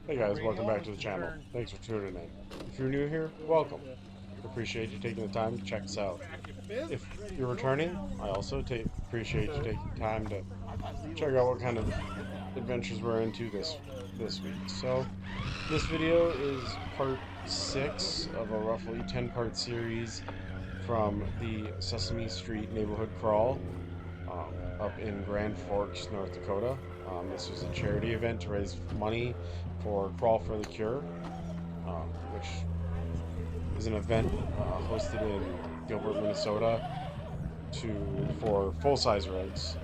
Hey guys, welcome back to the channel. Thanks for tuning in. If you're new here, welcome. Appreciate you taking the time to check us out. If you're returning, I also appreciate you taking time to check out what kind of adventures we're into this week. So, this video is part 6 of a roughly 10-part series from the Sesame Street Neighborhood Crawl up in Grand Forks, North Dakota. This was a charity event to raise money for Crawl for the Cure, which is an event hosted in Gilbert, Minnesota, for full-size rigs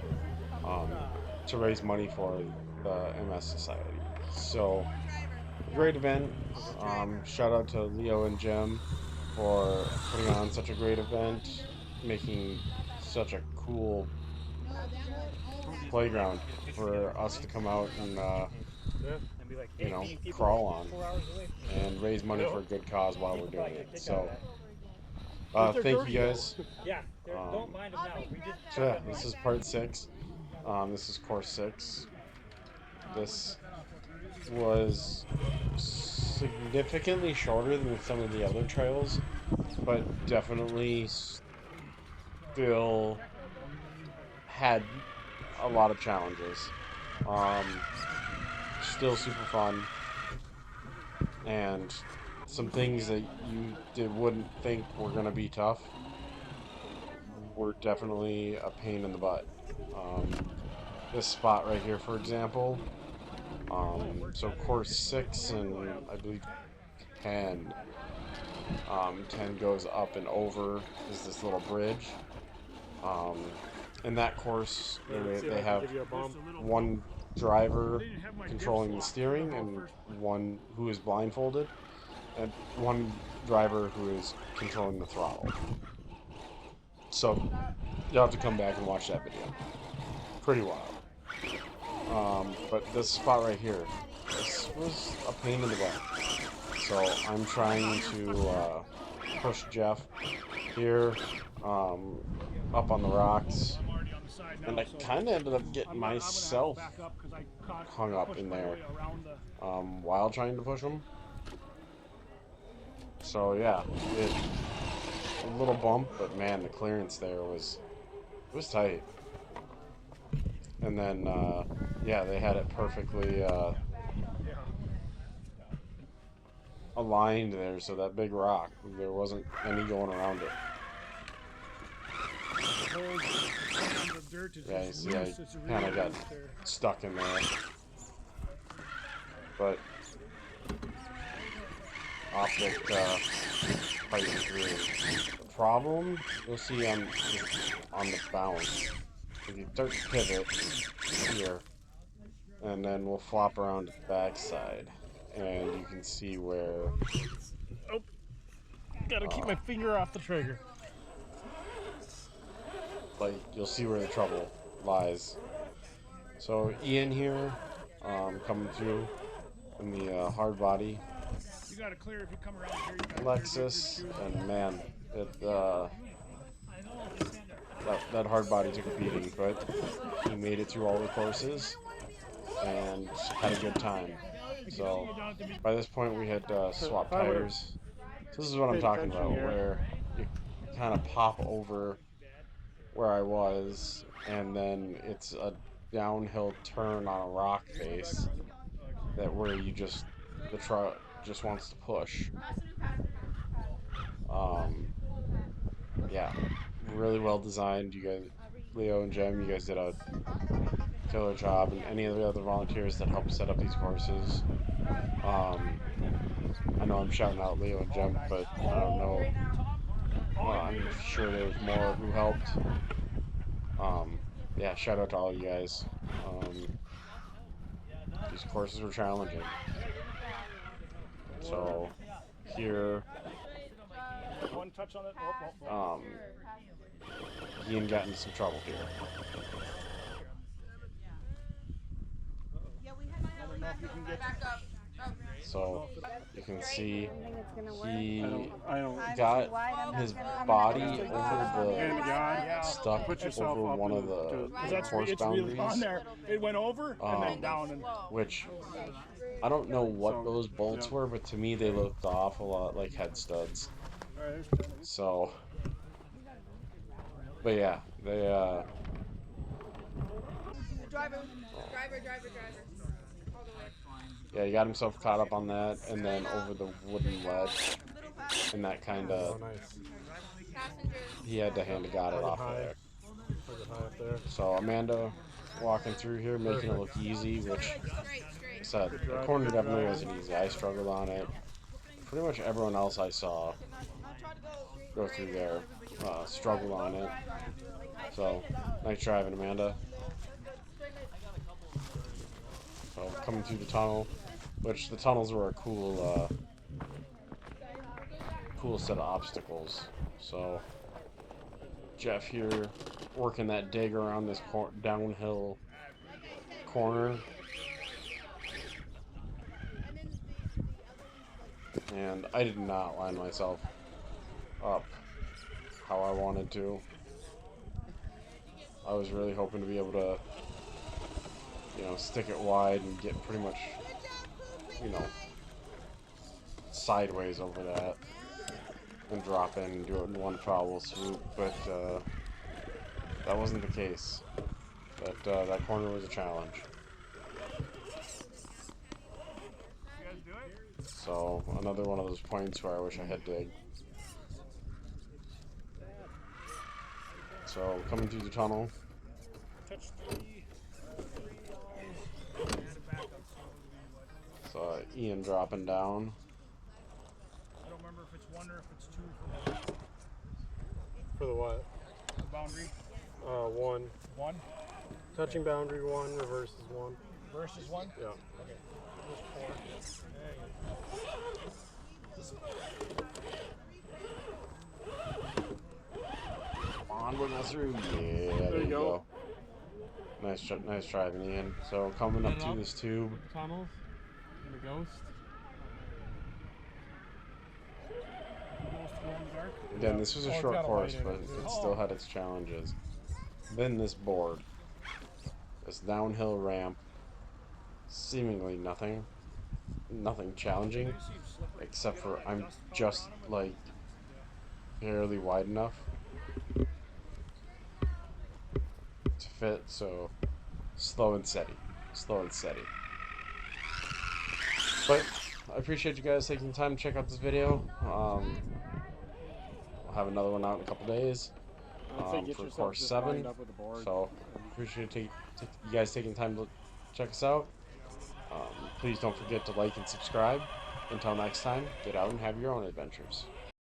um, to raise money for the MS Society. So, a great event. Shout out to Leo and Jim for putting on such a great event, making such a cool playground for us to come out and crawl on and raise money for a good cause while we're doing it. So thank you guys. So yeah, this is part 6. This is course 6. This was significantly shorter than some of the other trails, but definitely still had a lot of challenges. Um, Still super fun, and some things that wouldn't think were gonna be tough were definitely a pain in the butt. Um, this spot right here, for example. So course 6 and I believe 10. 10 goes up and over is this little bridge. Um, in that course, they have one driver controlling the steering and one who is blindfolded, and one driver who is controlling the throttle. So you'll have to come back and watch that video. Pretty wild. But this spot right here, this was a pain in the butt. So I'm trying to push Jeff here up on the rocks, and I kind of ended up getting myself hung up in there while trying to push him. So yeah, a little bump, but man, the clearance there was tight. And then yeah, they had it perfectly aligned there, so that big rock, there wasn't any going around it. Yeah, you see, I kind of got stuck in there, but optic fight through. The problem you'll see on the bounce, if you start to pivot here, and then we'll flop around to the backside, and you can see where. Oh, gotta keep my finger off the trigger. Like, you'll see where the trouble lies. So Ian here, coming through in the hard body. You gotta clear if you come around here. Lexus, and man, that hard body took a beating, but he made it through all the courses and had a good time. So by this point we had swapped tires. So this is what I'm talking about, where you kind of pop over where I was, and then it's a downhill turn on a rock face where the truck just wants to push. Yeah, really well designed. You guys, Leo and Jem, you guys did a killer job, and any of the other volunteers that helped set up these courses. I know I'm shouting out Leo and Jem, but I don't know. I'm sure there's more who helped. Yeah, shout out to all you guys. These courses were challenging. So here, Ian got into some trouble here. So you can see he I don't. got his body over Hand the me God. stuck Put yourself over up one of to. Because the that's course it's really on boundaries, there. It went over and then down and. which I don't know what So those yeah. bolts were, but to me they looked awful lot like head studs. All right, there's plenty. So, but yeah, they Driver, oh, driver. All the way. yeah, he got himself caught up on that, and then over the wooden ledge, Little and that kind Oh, of nice. passenger. he had to hand to God it Plug it off of high. there. Plug it high up there. So Amanda walking through here, making it Perfect. look easy, which I Straight. said Good the driving. corner Good definitely driving. wasn't easy. I struggled on it. Pretty much everyone else I saw I'll try to go go straight through and there struggled on it. I So nice driving, Amanda. So coming through the tunnel, which the tunnels were a cool set of obstacles. So Jeff here working that dig around this downhill corner, and I did not line myself up how I wanted to. I was really hoping to be able to, stick it wide and get pretty much, you know, sideways over that and drop in and do it in one foul swoop, but that wasn't the case. That corner was a challenge. So another one of those points where I wish I had dig. So coming through the tunnel, Touch three. so Ian dropping down. I don't remember if it's one or if it's two For the what? for the boundary. One. One Touching boundary one. Reverse is one. versus one. Yeah. Okay. There's four. Come on, wiggle through. Yeah, there you go. Nice driving, Ian. So coming up to this tube. Tunnels. And the ghost. Again, this was a Oh, it's short got a course, light in but it, too. it still had its challenges. Then this board. This downhill ramp. Seemingly nothing challenging, except for I'm just like barely wide enough to fit, so slow and steady. But I appreciate you guys taking the time to check out this video. We'll have another one out in a couple days for course 7. So appreciate you guys taking time to check us out. Please don't forget to like and subscribe. Until next time, get out and have your own adventures.